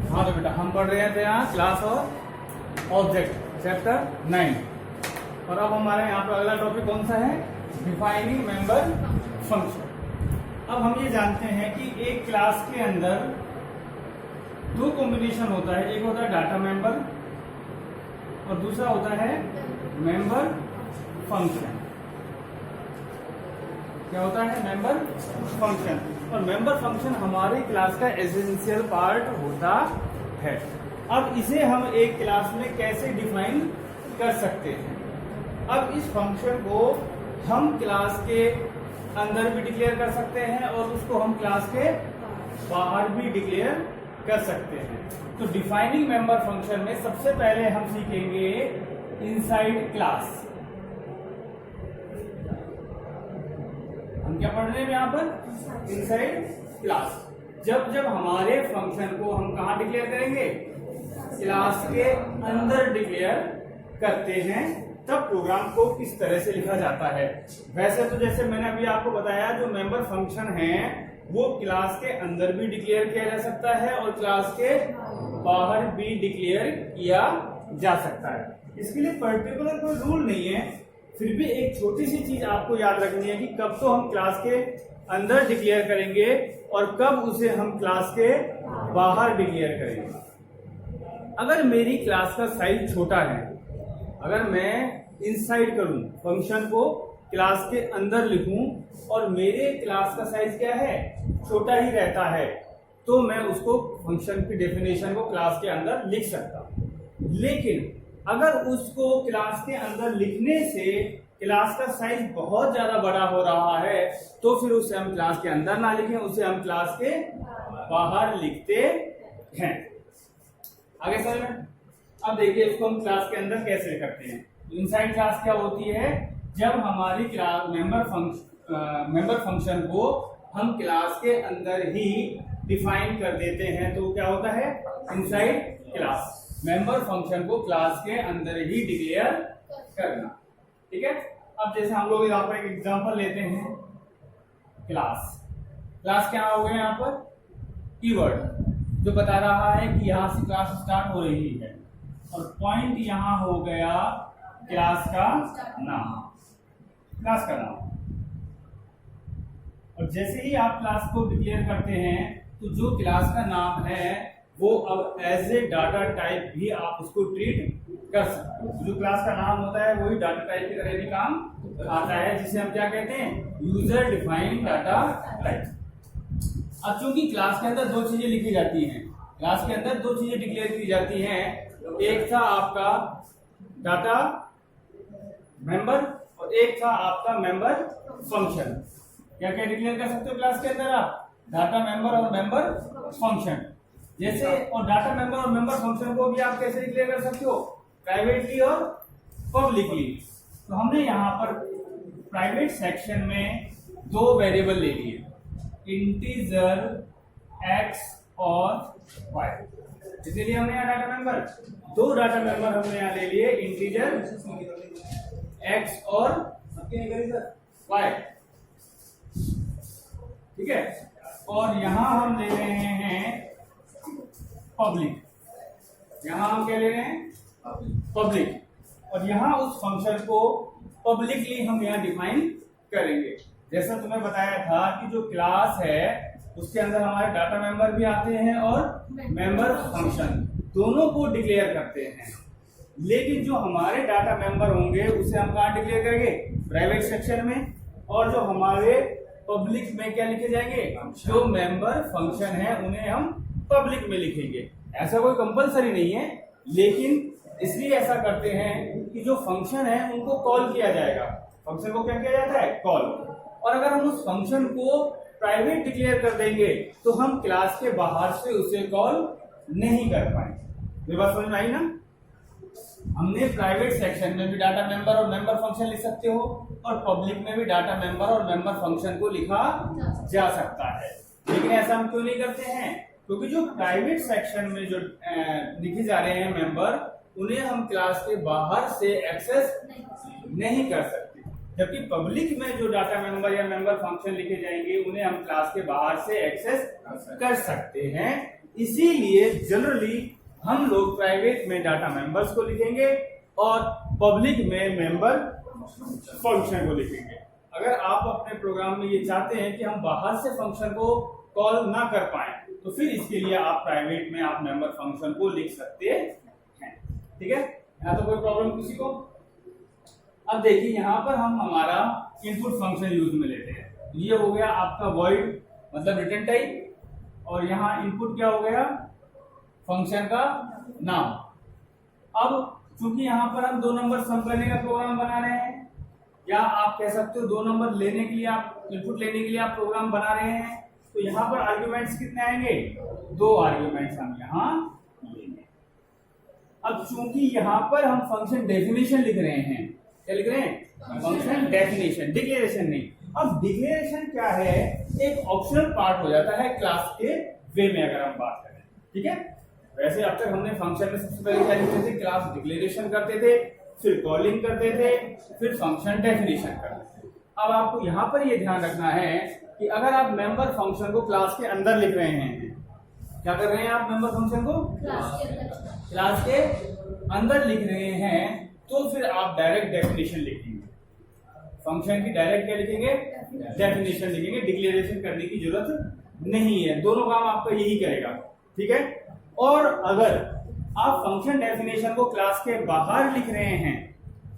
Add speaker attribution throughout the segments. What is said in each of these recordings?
Speaker 1: हाँ तो बेटा हम पढ़ रहे थे यहाँ क्लास और ऑब्जेक्ट चैप्टर 9 और अब हमारे यहाँ पे अगला टॉपिक कौन सा है, डिफाइनिंग मेंबर फंक्शन। अब हम ये जानते हैं कि एक क्लास के अंदर दो कॉम्बिनेशन होता है, एक होता है डाटा मेंबर और दूसरा होता है मेंबर फंक्शन। क्या होता है मेंबर फंक्शन, और मेंबर फंक्शन हमारी क्लास का एसेंशियल पार्ट होता है। अब इसे हम एक क्लास में कैसे डिफाइन कर सकते हैं। अब इस फंक्शन को हम क्लास के अंदर भी डिक्लेयर कर सकते हैं और उसको हम क्लास के बाहर भी डिक्लेयर कर सकते हैं। तो डिफाइनिंग मेंबर फंक्शन में सबसे पहले हम सीखेंगे इनसाइड क्लास। हम क्या पढ़ रहे हैं यहाँ पर, इनसाइड क्लास। जब जब हमारे फंक्शन को हम कहाँ डिक्लेयर करेंगे, क्लास के अंदर डिक्लेयर करते हैं, तब प्रोग्राम को किस तरह से लिखा जाता है। वैसे तो जैसे मैंने अभी आपको बताया, जो मेंबर फंक्शन है वो क्लास के अंदर भी डिक्लेयर किया जा सकता है और क्लास के बाहर भी डिक्लेयर किया जा सकता है। इसके लिए पर्टिकुलर कोई रूल नहीं है, फिर भी एक छोटी सी चीज आपको याद रखनी है कि कब तो हम क्लास के अंदर डिक्लेयर करेंगे और कब उसे हम क्लास के बाहर डिक्लेयर करेंगे। अगर मेरी क्लास का साइज छोटा है, अगर मैं इनसाइड करूं, फंक्शन को क्लास के अंदर लिखूं और मेरे क्लास का साइज क्या है, छोटा ही रहता है, तो मैं उसको फंक्शन की डेफिनेशन को क्लास के अंदर लिख सकता हूं। लेकिन अगर उसको क्लास के अंदर लिखने से क्लास का साइज बहुत ज्यादा बड़ा हो रहा है, तो फिर उसे हम क्लास के अंदर ना लिखें, उसे हम क्लास के बाहर लिखते हैं। आगे समझ में। अब देखिए इसको हम क्लास के अंदर कैसे करते हैं। इनसाइड क्लास क्या होती है, जब हमारी क्लास मेंबर फंक्शन को हम क्लास के अंदर ही डिफाइन कर देते हैं, तो क्या होता है इनसाइड क्लास। मेंबर फंक्शन को क्लास के अंदर ही डिक्लेयर करना, ठीक है। अब जैसे हम लोग यहाँ पर एक एग्जांपल लेते हैं, क्लास क्या हो गया यहाँ पर, कीवर्ड जो बता रहा है कि यहाँ से क्लास स्टार्ट हो रही है, और पॉइंट यहाँ हो गया क्लास का नाम। और जैसे ही आप क्लास को डिक्लेयर करते हैं, तो जो क्लास का नाम है वो अब एज ए डाटा टाइप भी आप उसको ट्रीट कर सकते हो। जो क्लास का नाम होता है वही डाटा टाइप की तरह भी काम आता है, जिसे हम क्या कहते हैं, यूजर डिफाइंड डाटा टाइप। अब चूंकि क्लास के अंदर दो चीजें लिखी जाती हैं, क्लास के अंदर दो चीजें डिक्लेयर की जाती हैं, एक था आपका डाटा मेंबर और एक था आपका मेंबर फंक्शन। क्या क्या डिक्लेयर कर सकते हो क्लास के अंदर आप, डाटा मेंबर और मेंबर फंक्शन। जैसे और डाटा मेंबर और मेंबर फंक्शन को भी आप कैसे डिक्लेयर कर सकते हो, प्राइवेटली और पब्लिकली। तो हमने यहाँ पर प्राइवेट सेक्शन में दो वेरिएबल ले लिए, इंटीजर x और y। इसलिए हमने यहाँ डाटा मेंबर, दो डाटा मेंबर हमने यहाँ ले लिए, इंटीजर x और y, ठीक है। और यहाँ हम ले रहे हैं पब्लिक, यहाँ हम क्या ले रहे हैं, पब्लिक। और यहाँ उस फंक्शन को पब्लिकली हम यहाँ डिफाइन करेंगे। जैसा तुम्हें बताया था कि जो क्लास है उसके अंदर हमारे डाटा मेंबर भी आते हैं और मेंबर फंक्शन, दोनों को डिक्लेयर करते हैं। लेकिन जो हमारे डाटा मेंबर होंगे उसे हम कहाँ डिक्लेयर करेंगे, प्राइवेट सेक्शन में, और जो हमारे पब्लिक में क्या लिखे जाएंगे, जो मेंबर फंक्शन है उन्हें हम पब्लिक में लिखेंगे। ऐसा कोई कंपलसरी नहीं है, लेकिन इसलिए ऐसा करते हैं कि जो फंक्शन है उनको कॉल किया जाएगा। फंक्शन को क्या किया जाता है, कॉल। और अगर हम उस फंक्शन को प्राइवेट डिक्लेयर कर देंगे तो हम क्लास के बाहर से उसे कॉल नहीं कर पाएंगे। ये बात समझ में आई ना। हमने प्राइवेट सेक्शन में भी डाटा मेंबर और मेंबर फंक्शन लिख सकते हो, और पब्लिक में भी डाटा मेंबर और मेंबर फंक्शन को लिखा जा सकता है। लेकिन ऐसा हम क्यों नहीं करते हैं, क्योंकि जो प्राइवेट सेक्शन में जो लिखे जा रहे हैं मेंबर, उन्हें हम क्लास के बाहर से एक्सेस नहीं कर सकते। जबकि पब्लिक में जो डाटा मेंबर या मेंबर फंक्शन लिखे जाएंगे उन्हें हम क्लास के बाहर से एक्सेस कर सकते हैं। इसीलिए जनरली हम लोग प्राइवेट में डाटा मेंबर्स को लिखेंगे और पब्लिक में मेंबर फंक्शन को लिखेंगे। अगर आप अपने प्रोग्राम में ये चाहते हैं कि हम बाहर से फंक्शन को कॉल ना कर पाए तो फिर इसके लिए आप प्राइवेट में आप मेंबर फंक्शन को लिख सकते हैं। ठीक है, यहाँ तो कोई प्रॉब्लम किसी को। अब देखिए यहाँ पर हम हमारा इनपुट फंक्शन यूज में लेते हैं। ये हो गया आपका वॉइड मतलब रिटर्न टाइप, और यहाँ इनपुट क्या हो गया, फंक्शन का नाम। अब चूंकि यहाँ पर हम 2 नंबर सम करने का प्रोग्राम बना रहे हैं, या आप कह सकते हो 2 नंबर लेने के लिए आप इनपुट लेने के लिए आप प्रोग्राम बना रहे हैं, तो यहाँ पर आर्ग्यूमेंट्स कितने आएंगे, 2 आर्ग्यूमेंट्स हम यहाँ लेंगे। अब चूंकि यहाँ पर हम फंक्शन डेफिनेशन लिख रहे हैं, क्या लिख रहे हैं, फंक्शन डेफिनेशन, डिक्लेरेशन नहीं। अब डिक्लेरेशन क्या है, एक ऑप्शनल पार्ट हो जाता है क्लास के वे में अगर हम बात करें। ठीक है, वैसे अब तक हमने फंक्शन में सबसे पहले क्या लिखते थे, क्लास डिक्लेरेशन करते थे, फिर कॉलिंग करते थे, फिर फंक्शन डेफिनेशन करते थे। अब आपको यहाँ पर ये ध्यान रखना है कि अगर आप मेंबर फंक्शन को क्लास के अंदर लिख रहे हैं, क्या कर रहे हैं आप, मेंबर फंक्शन को क्लास के अंदर लिख रहे हैं, तो फिर आप डायरेक्ट डेफिनेशन लिखेंगे। फंक्शन की डायरेक्ट क्या लिखेंगे, डेफिनेशन लिखेंगे, डिक्लेरेशन करने की जरूरत नहीं है। दोनों काम आपका यही करेगा। ठीक है, और अगर आप फंक्शन डेफिनेशन को क्लास के बाहर लिख रहे हैं,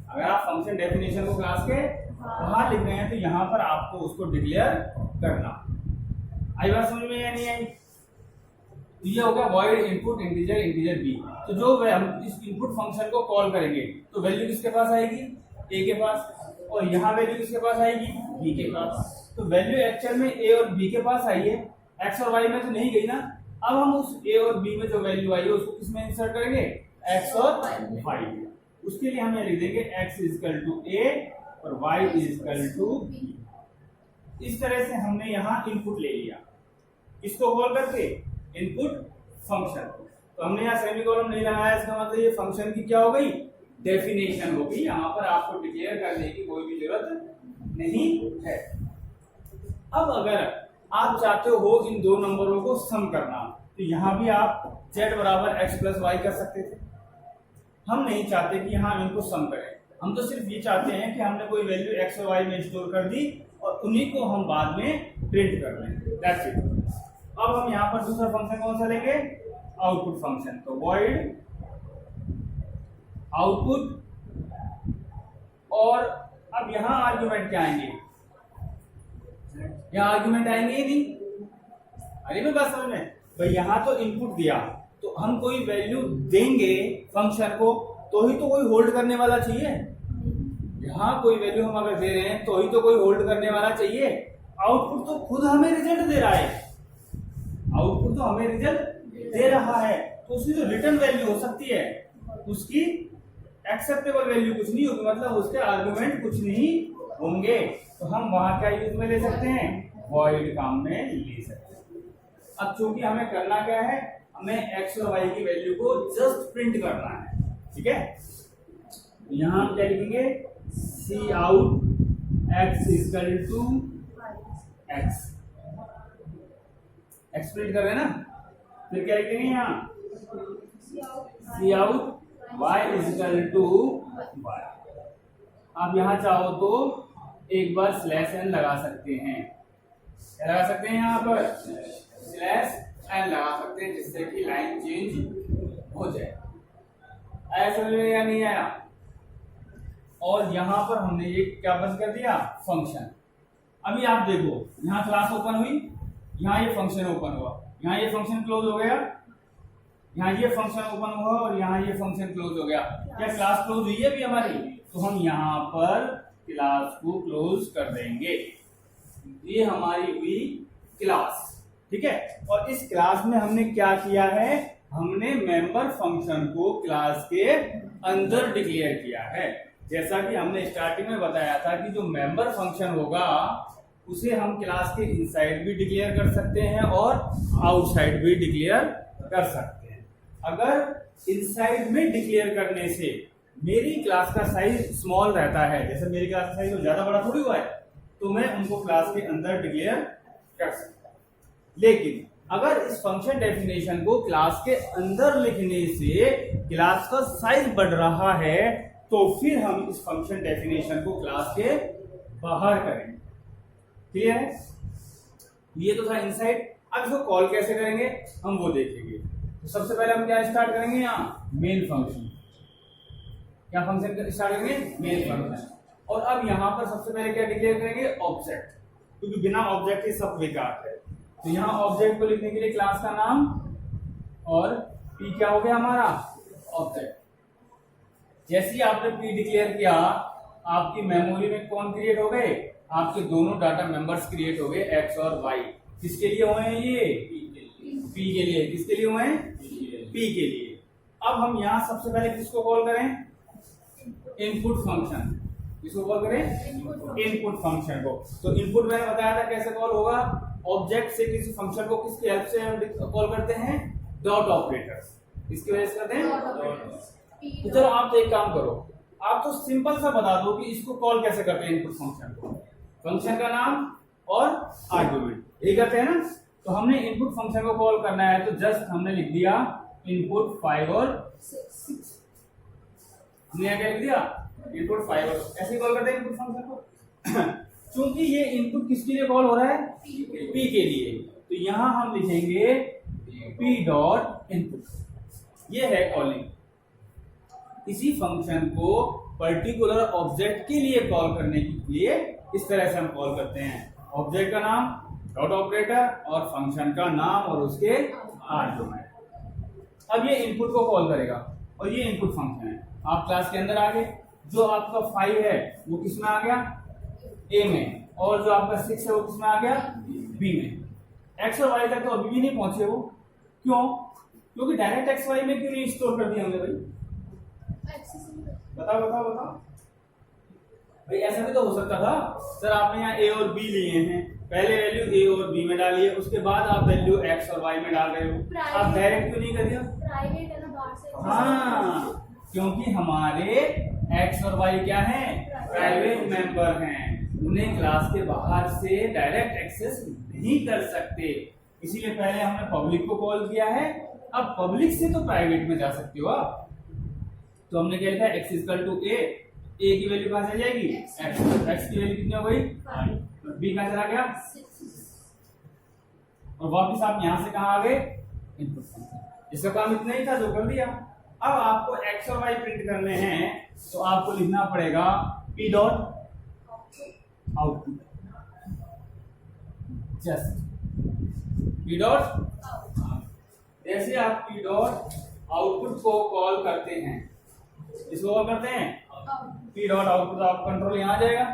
Speaker 1: अगर आप फंक्शन डेफिनेशन को क्लास के बाहर लिख रहे हैं, तो यहाँ पर आपको उसको डिक्लेयर करना। आई बात समझ में या नहीं आई? ये हो गया void input integer integer B. तो जो हम इस इनपुट फंक्शन को कॉल करेंगे तो वैल्यू किसके पास आएगी, ए के पास, और यहाँ वैल्यू किसके पास आएगी, बी के पास। तो वैल्यू एक्चुअल में ए और बी के पास आई है, एक्स और वाई में तो नहीं गई ना। अब हम उस ए और बी में जो वैल्यू आई है उसको किसमें इंसर्ट करेंगे, एक्स और वाई में। उसके लिए हम ये लिख देंगे X is equal to A और Y is equal to B. इस तरह से हमने यहाँ इनपुट ले लिया, इसको कॉल करके इनपुट फंक्शन। तो हमने यहाँ सेमीकोलन नहीं लगाया, इसका मतलब ये फंक्शन की क्या हो गई, डेफिनेशन हो गई। यहाँ पर आपको डिक्लेयर करने की कोई भी जरूरत नहीं है। अब अगर आप चाहते हो इन 2 नंबरों को सम करना, तो यहाँ भी आप z बराबर x प्लस वाई कर सकते थे। हम नहीं चाहते कि यहाँ इनको सम करें, हम तो सिर्फ ये चाहते हैं कि हमने कोई वैल्यू x और y में स्टोर कर दी और उन्हीं को हम बाद में प्रिंट कर लें, दैट्स इट। अब हम यहाँ पर दूसरा फंक्शन कौन सा लेंगे, आउटपुट फंक्शन। तो वॉइड आउटपुट, और अब यहाँ आर्ग्यूमेंट क्या आएंगे, यहाँ आर्ग्यूमेंट आएंगे ही नहीं। अरे मैं बात समझ में भाई, यहाँ तो इनपुट दिया तो हम कोई वैल्यू देंगे फंक्शन को तो ही तो कोई होल्ड करने वाला चाहिए। यहाँ कोई वैल्यू हम अगर दे रहे हैं तो ही तो कोई होल्ड करने वाला चाहिए। आउटपुट तो खुद हमें रिजल्ट दे रहा है, आउटपुट तो हमें रिजल्ट दे रहा है, तो उसकी जो रिटर्न वैल्यू हो सकती है उसकी एक्सेप्टेबल वैल्यू कुछ नहीं होगी, मतलब उसके आर्गुमेंट कुछ नहीं होंगे। तो हम वहां क्या यूज में ले सकते हैं, वॉइड काम में ले सकते हैं। अब चूंकि हमें करना क्या है, हमें एक्स और वाई की वैल्यू को जस्ट प्रिंट करना है। ठीक है, यहां हम क्या लिखेंगे, cout x equal to x, x print कर रहे हैं ना। फिर क्या लिखेंगे यहाँ, cout y is equal to y। आप यहाँ चाहो तो एक बार स्लैश एन लगा सकते हैं, क्या लगा सकते हैं, यहाँ पर स्लैश एन लगा सकते हैं, जिससे कि लाइन चेंज हो जाए। आया समझ में या नहीं आया? और यहाँ पर हमने ये क्या बंद कर दिया, फंक्शन। अभी आप देखो, यहाँ क्लास ओपन हुई, यहाँ ये फंक्शन ओपन हुआ, यहाँ ये फंक्शन क्लोज हो गया, यहाँ ये फंक्शन ओपन हुआ और यहाँ ये फंक्शन क्लोज हो गया। क्या क्लास क्लोज हुई है भी हमारी? तो हम यहाँ पर क्लास को क्लोज कर देंगे। ये हमारी हुई क्लास। ठीक है, और इस क्लास में हमने क्या किया है, हमने मेंबर फंक्शन को क्लास के अंदर डिक्लेयर किया है। जैसा कि हमने स्टार्टिंग में बताया था कि जो मेंबर फंक्शन होगा उसे हम क्लास के इनसाइड भी डिक्लेयर कर सकते हैं और आउटसाइड भी डिक्लेयर कर सकते हैं। अगर इनसाइड में डिक्लेयर करने से मेरी क्लास का साइज स्मॉल रहता है, जैसे मेरी क्लास का साइज तो ज्यादा बड़ा थोड़ी हुआ है, तो मैं उनको क्लास के अंदर डिक्लेयर कर सकता हूं। लेकिन अगर इस फंक्शन डेफिनेशन को क्लास के अंदर लिखने से क्लास का साइज बढ़ रहा है तो फिर हम इस फंक्शन डेफिनेशन को क्लास के बाहर करेंगे। क्लियर है? ये तो था इनसाइड। अब इसको कॉल कैसे करेंगे हम वो देखेंगे। तो सबसे पहले हम क्या स्टार्ट करेंगे, यहाँ मेन फंक्शन। क्या फंक्शन स्टार्ट करेंगे? Main function. और अब यहाँ पर सबसे पहले क्या डिक्लेयर करेंगे? ऑब्जेक्ट, क्योंकि बिना ऑब्जेक्ट के सब बेकार है। तो यहाँ ऑब्जेक्ट को लिखने के लिए क्लास का नाम और पी क्या हो गया हमारा? ऑब्जेक्ट। जैसे ही आपने पी डिक्लेयर किया आपकी मेमोरी में कौन क्रिएट हो गए? आपके दोनों डाटा मेंबर्स क्रिएट हो गए, एक्स और वाई। किसके लिए हुए हैं ये? पी के लिए। किसके लिए हुए हैं? पी के लिए। अब हम यहाँ सबसे पहले किसको कॉल करें? Input function. किसको कॉल करें? इनपुट फंक्शन को। तो इनपुट मैंने बताया था कैसे कॉल होगा। ऑब्जेक्ट से किसी फंक्शन को किसकी हेल्प से कॉल करते हैं? Dot operators. इसकी वजह से करते हैं। तो चलो आप एक काम करो, आप तो सिंपल सा बता दो कि इसको कॉल कैसे करते हैं इनपुट फंक्शन को। फंक्शन का नाम और आर्गुमेंट ये करते हैं ना। तो हमने इनपुट फंक्शन को कॉल करना है तो जस्ट हमने लिख दिया इनपुट 5 और 6। हमने क्या लिख दिया? इनपुट 5 और ऐसे कॉल करते हैं इनपुट फंक्शन को। क्योंकि ये इनपुट किसके लिए कॉल हो रहा है? पी के लिए। तो यहां हम लिखेंगे पी डॉट इनपुट। ये है कॉलिंग। इसी फंक्शन को पर्टिकुलर ऑब्जेक्ट के लिए कॉल करने के लिए इस तरह से हम कॉल करते हैं। ऑब्जेक्ट का नाम, डॉट ऑपरेटर और फंक्शन का नाम और उसके आर्गुमेंट। अब ये इनपुट को कॉल करेगा और ये इनपुट फंक्शन है। आप क्लास के अंदर आ गए, जो आपका 5 है वो किस में आ गया? ए में। और जो आपका 6 है वो किस में आ गया? बी में। एक्स और वाई तक तो अभी भी नहीं पहुंचे वो। क्यों? क्योंकि डायरेक्ट एक्स वाई में क्यों नहीं स्टोर कर दिया हमने भाई? बताओ बताओ बताओ भाई। ऐसा भी तो हो सकता था सर, आपने यहाँ ए और बी लिए हैं, पहले वैल्यू ए और बी में डालिए, उसके बाद आप वैल्यू एक्स और वाई में डाल रहे हो। आप डायरेक्ट क्यों नहीं कर दिया?
Speaker 2: प्राइवेट है ना, बाहर से।
Speaker 1: हाँ, क्योंकि हमारे एक्स और वाई क्या है? प्राइवेट मेंबर हैं, उन्हें क्लास के बाहर से डायरेक्ट एक्सेस नहीं कर सकते। इसीलिए पहले हमने पब्लिक को कॉल किया है। अब पब्लिक से तो प्राइवेट में जा सकते हो आप। तो हमने क्या लिखा? एक्स इक्वल टू ए की वैल्यू कहां चली जाएगी? एक्स की वैल्यू कितनी हो गई? बी कहां चला गया?
Speaker 2: 6।
Speaker 1: और वापस आप यहां से कहां आ गए? Input function. इसका काम इतना ही था जो कर दिया। अब आपको एक्स और वाई प्रिंट करने हैं तो आपको लिखना पड़ेगा P dot output. Just P dot. जैसे आप पी डॉट आउटपुट को कॉल करते हैं, इसको कॉल करते हैं पी डॉट आउटपुट, आप कंट्रोल यहां आ जाएगा।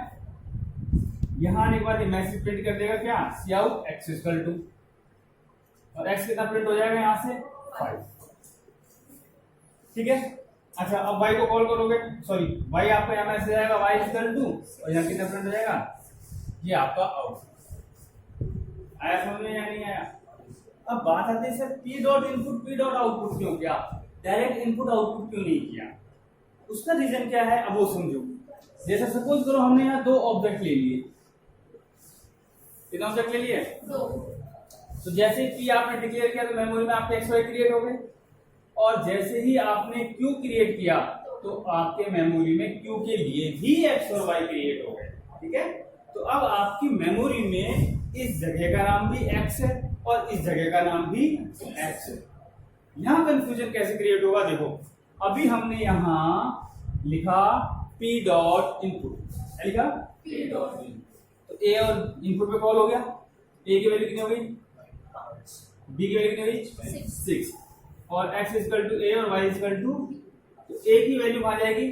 Speaker 1: यहां आने के बाद मैसेज प्रिंट कर देगा क्या? सी आउट एक्स इक्वल टू, और एक्स कितना प्रिंट हो जाएगा यहां से? 5। ठीक है। अच्छा, अब y को कॉल करोगे, सॉरी y आपका यहाँ मैसेज आएगा y इक्वल टू, और यहाँ कितना प्रिंट हो जाएगा? ये आपका आउटपुट। आया समझ में या नहीं आया? अब बात आती है sir P dot input P dot output क्यों किया, डायरेक्ट इनपुट आउटपुट क्यों नहीं किया? उसका रीजन क्या है अब वो समझो। जैसे सपोज करो हमने यहाँ 2 ऑब्जेक्ट ले लिए। कितने ऑब्जेक्ट ले लिए?
Speaker 2: 2।
Speaker 1: तो जैसे ही पी आपने डिक्लेयर किया तो मेमोरी में आपके एक्स वाई क्रिएट हो गए, और जैसे ही आपने क्यू क्रिएट किया तो आपके मेमोरी में क्यू के लिए भी एक्स और वाई क्रिएट हो गए। ठीक है। तो अब आपकी मेमोरी में इस जगह का नाम भी एक्स है और इस जगह का नाम भी एक्स है। यहां कंफ्यूजन कैसे क्रिएट होगा? देखो, अभी हमने यहां लिखा पी डॉट इनपुट, लिखा
Speaker 2: पी डॉट
Speaker 1: तो ए और इनपुट पे कॉल हो गया। ए की वैल्यू कितनी हो गई? 5। बी की वैल्यू कितनी हो गई? 6। और x इक्वल टू ए और y इक्वल टू, तो a की वैल्यू कहां जाएगी?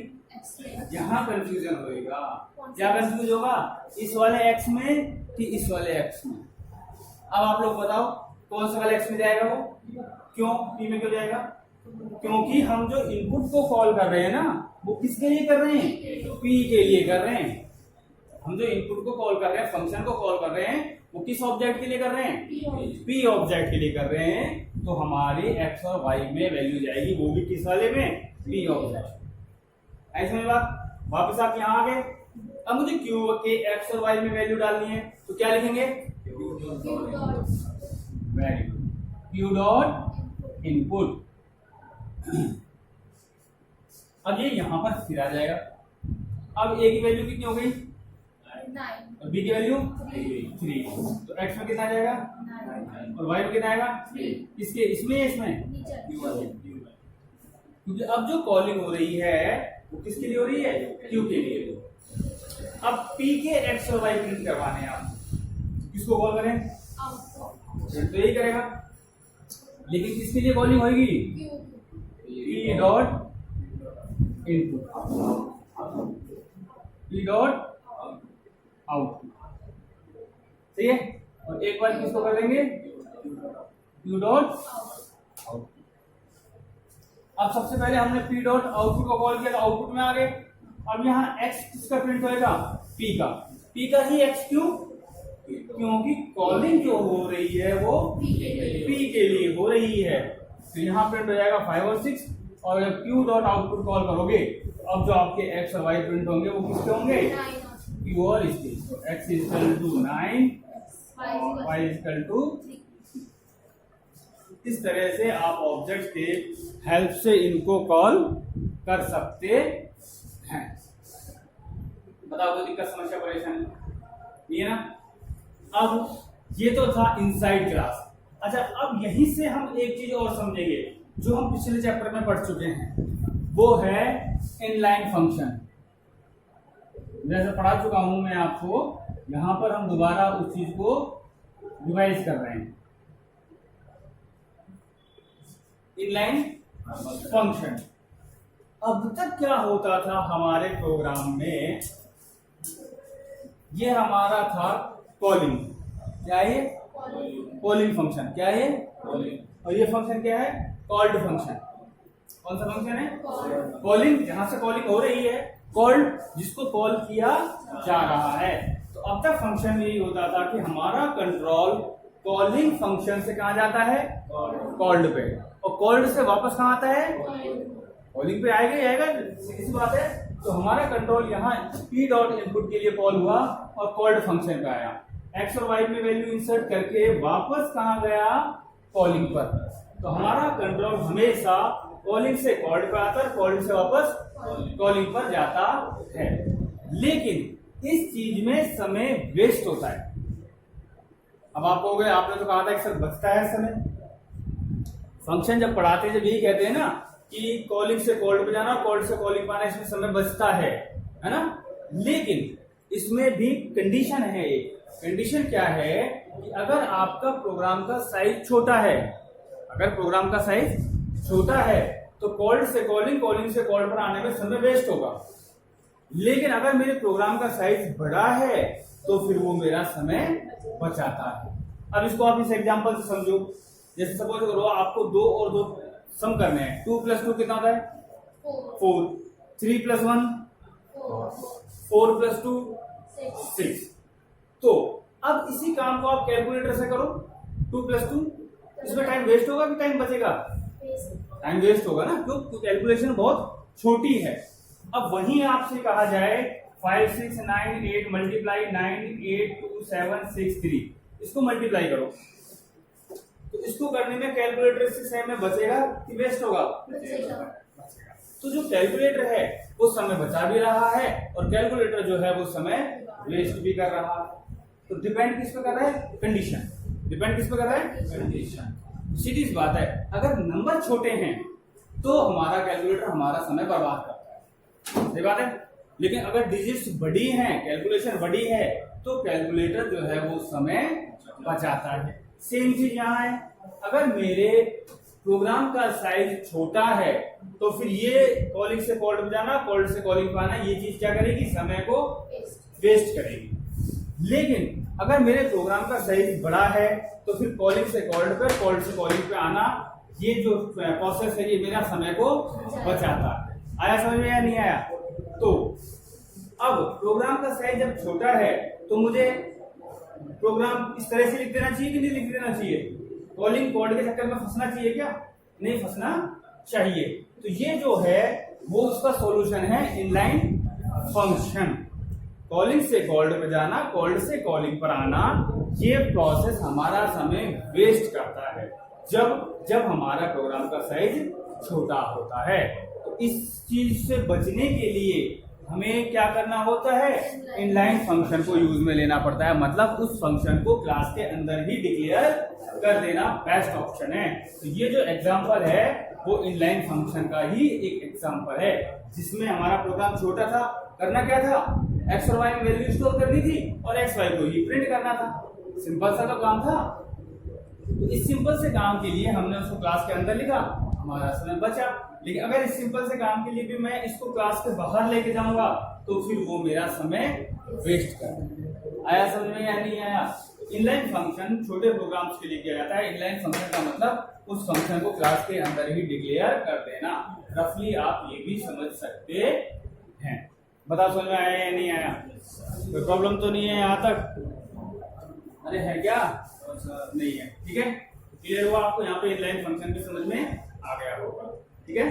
Speaker 1: यहाँ कंफ्यूजन होएगा। क्या कंफ्यूज होगा? इस वाले x में कि इस वाले x में? अब आप लोग बताओ कौन सा वाला x में जाएगा वो? क्यों p में क्यों जाएगा? क्योंकि हम जो इनपुट को कॉल कर रहे हैं ना वो किसके लिए कर रहे हैं? p के लिए कर रहे हैं। हम जो इनपुट को कॉल कर रहे हैं, फंक्शन को कॉल कर रहे हैं, वो किस ऑब्जेक्ट के लिए कर रहे हैं? p ऑब्जेक्ट के लिए कर रहे हैं। तो हमारे x और y में वैल्यू जाएगी, वो भी किस वाले में? p object. ऐसे में बात, वापस आप यहाँ आ गए। अब मुझे q के x और y में वैल्यू डालनी है तो क्या लिखेंगे? Very good. Q dot input. अब ये यहां पर फिर आ जाएगा। अब ए की वैल्यू कितनी हो गई
Speaker 2: 9
Speaker 1: और बी की वैल्यू 3, तो एक्स में कितना आ जाएगा
Speaker 2: 9
Speaker 1: और वाई में कितना आएगा 3। इसमें या इसमें?
Speaker 2: नीचे
Speaker 1: क्योंकि अब जो कॉलिंग हो रही है वो किसके लिए हो रही है? क्यू के लिए। अब पी के एक्स और वाई प्रिंट करवाने हैं आप, किसको कॉल करें?
Speaker 2: आउटपुट
Speaker 1: तो यही करेगा, लेकिन किसके लिए कॉलिंग होगी?
Speaker 2: Q
Speaker 1: P dot input, P dot output, सही है। और एक बार किसको कर देंगे? Q dot output. अब सबसे पहले हमने पी डॉट आउटपुट को कॉल किया तो आउटपुट में आ गए। अब यहाँ एक्स किसका प्रिंट होएगा? पी का। पी का ही एक्स क्यों? क्योंकि कॉलिंग जो हो रही है वो
Speaker 2: पी के लिए
Speaker 1: पी के लिए हो रही है, तो यहाँ प्रिंट हो जाएगा 5 और 6। और जब क्यू डॉट आउटपुट कॉल करोगे तो अब जो आपके एक्स और वाई प्रिंट होंगे वो किसके होंगे?
Speaker 2: 9
Speaker 1: क्यू और इसके। तो X is equal to 9, Y is equal to. इस तरह से आप ऑब्जेक्ट के हेल्प से इनको कॉल कर सकते हैं। बताओ कोई दिक्कत समस्या परेशानी ये ना। अब ये तो था इनसाइड क्लास। अच्छा, अब यहीं से हम एक चीज और समझेंगे जो हम पिछले चैप्टर में पढ़ चुके हैं, वो है इनलाइन फंक्शन। जैसे पढ़ा चुका हूं मैं आपको, यहां पर हम दोबारा उस चीज को रिवाइज कर रहे हैं। इनलाइन फंक्शन, अब तक क्या होता था हमारे प्रोग्राम में, ये हमारा था कॉलिंग। क्या है? Calling function. क्या है? और ये फंक्शन क्या है? Called function. कौन सा फंक्शन है? कॉलिंग, जहां से कॉलिंग हो रही है, कॉल्ड जिसको कॉल किया जा रहा है। तो अब तक फंक्शन यही होता था कि हमारा कंट्रोल कॉलिंग फंक्शन से कहां जाता है? कॉल्ड पे, और कॉल्ड से वापस कहां आता है? कॉलिंग पे आएगा ही आएगा, सीधी सी बात है। तो हमारा कंट्रोल यहाँ पी डॉट इनपुट के लिए कॉल हुआ और कॉल्ड फंक्शन पे आया। एक्स और वाई में वैल्यू इंसर्ट करके वापस कहां गया? कॉलिंग पर। तो हमारा कंट्रोल हमेशा कॉलिंग से कॉल्ड पे आता है, कॉल्ड से वापस कॉलिंग पर जाता है। लेकिन इस चीज में समय वेस्ट होता है। अब आप कहोगे आपने तो कहा था कि सर बचता है समय। फंक्शन जब पढ़ाते हैं जब यही कहते हैं ना कि कॉलिंग से कॉल्ड पे जाना, कॉल्ड से कॉलिंग पे आना, इसमें समय बचता है ना। लेकिन इसमें भी कंडीशन है। एक कंडीशन क्या है कि अगर आपका प्रोग्राम का साइज छोटा है, अगर प्रोग्राम का साइज छोटा है तो कॉल्ड से कॉलिंग, कॉलिंग से कॉल्ड पर आने में समय वेस्ट होगा। लेकिन अगर मेरे प्रोग्राम का साइज बड़ा है तो फिर वो मेरा समय बचाता है। अब इसको आप इस एग्जांपल से समझो। जैसे सपोज करो आपको 2 और 2 सम करने हैं। 2 + 2 कितना होता है? 4। 3 + 1 4 + 2 6। तो अब इसी काम को आप कैलकुलेटर से करो। 2 + 2, इसमें टाइम वेस्ट होगा कि टाइम बचेगा? टाइम वेस्ट होगा ना, क्योंकि कैलकुलेशन बहुत छोटी है। अब वहीं आपसे कहा जाए 5 6 9 8 मल्टीप्लाई 9 8 2 7 6 3, इसको मल्टीप्लाई करो। तो इसको करने में कैलकुलेटर से समय बचेगा कि वेस्ट होगा? बचेगा। तो जो कैलकुलेटर है वो समय बचा भी रहा है और कैलकुलेटर जो है वो समय वेस्ट भी कर रहा है। तो डिपेंड किस पे कर रहा है? कंडीशन। डिपेंड किस पे कर रहा है? कंडीशन। सीधी सी बात है, अगर नंबर छोटे हैं तो हमारा कैलकुलेटर हमारा समय बर्बाद करता है, सही बात है। लेकिन अगर डिजिट्स बड़ी हैं, कैलकुलेशन बड़ी है, तो कैलकुलेटर जो है वो समय बचाता है। सेम चीज यहाँ है। अगर मेरे प्रोग्राम का साइज छोटा है तो फिर ये कॉलिंग से कॉल्ड पे जाना, कॉल्ड से कॉलिंग पे आना, ये चीज क्या करेगी? समय को वेस्ट करेगी। लेकिन अगर मेरे प्रोग्राम का साइज बड़ा है तो फिर कॉलिंग से कॉल्ड पे, कॉल्ड से कॉलिंग पे आना, ये जो प्रोसेस है ये मेरा समय को बचाता है। आया समझ में या नहीं आया? तो अब प्रोग्राम का साइज जब छोटा है तो मुझे प्रोग्राम इस तरह से लिख देना चाहिए कि नहीं लिख देना चाहिए? कॉलिंग कोड के चक्कर में फंसना चाहिए क्या? नहीं फंसना चाहिए। तो ये जो है वो उसका सॉल्यूशन है इनलाइन फंक्शन। कॉलिंग से कॉल्ड पे जाना, कॉल्ड से कॉलिंग पर आना, ये प्रोसेस हमारा समय वेस्ट करता है। जब जब हमारा प्रोग्राम का साइज छोटा होता है। तो इस चीज से बचने के लिए हमें क्या करना होता है, इनलाइन फंक्शन को यूज में लेना पड़ता है, मतलब उस फंक्शन को क्लास के अंदर ही डिक्लेयर कर देना बेस्ट ऑप्शन है। तो ये जो एग्जांपल है वो इनलाइन फंक्शन का ही एक एग्जांपल है, जिसमें हमारा प्रोग्राम छोटा था। करना क्या था, एक्स और वाई में वैल्यू स्टोर करनी थी और एक्स वाई को ही प्रिंट करना था। सिंपल सा तो काम था। तो इस सिंपल से काम के लिए हमने उसको क्लास के अंदर लिखा, हमारा समय बचा। लेकिन अगर इस सिंपल से काम के लिए भी मैं इसको क्लास के बाहर लेके जाऊंगा तो फिर वो मेरा समय वेस्ट कर। आया समझ में या नहीं आया? इनलाइन फंक्शन छोटे प्रोग्राम्स के लिए किया जाता है। इनलाइन फंक्शन का मतलब उस फंक्शन को क्लास के अंदर ही डिक्लेयर कर देना। रफली आप ये भी समझ सकते हैं। बता समझ में आया या नहीं आया? कोई प्रॉब्लम तो नहीं है यहाँ तक? अरे है क्या? नहीं है, ठीक है। क्लियर हुआ आपको? यहाँ पे इनलाइन फंक्शन भी समझ में आ गया होगा, ठीक है।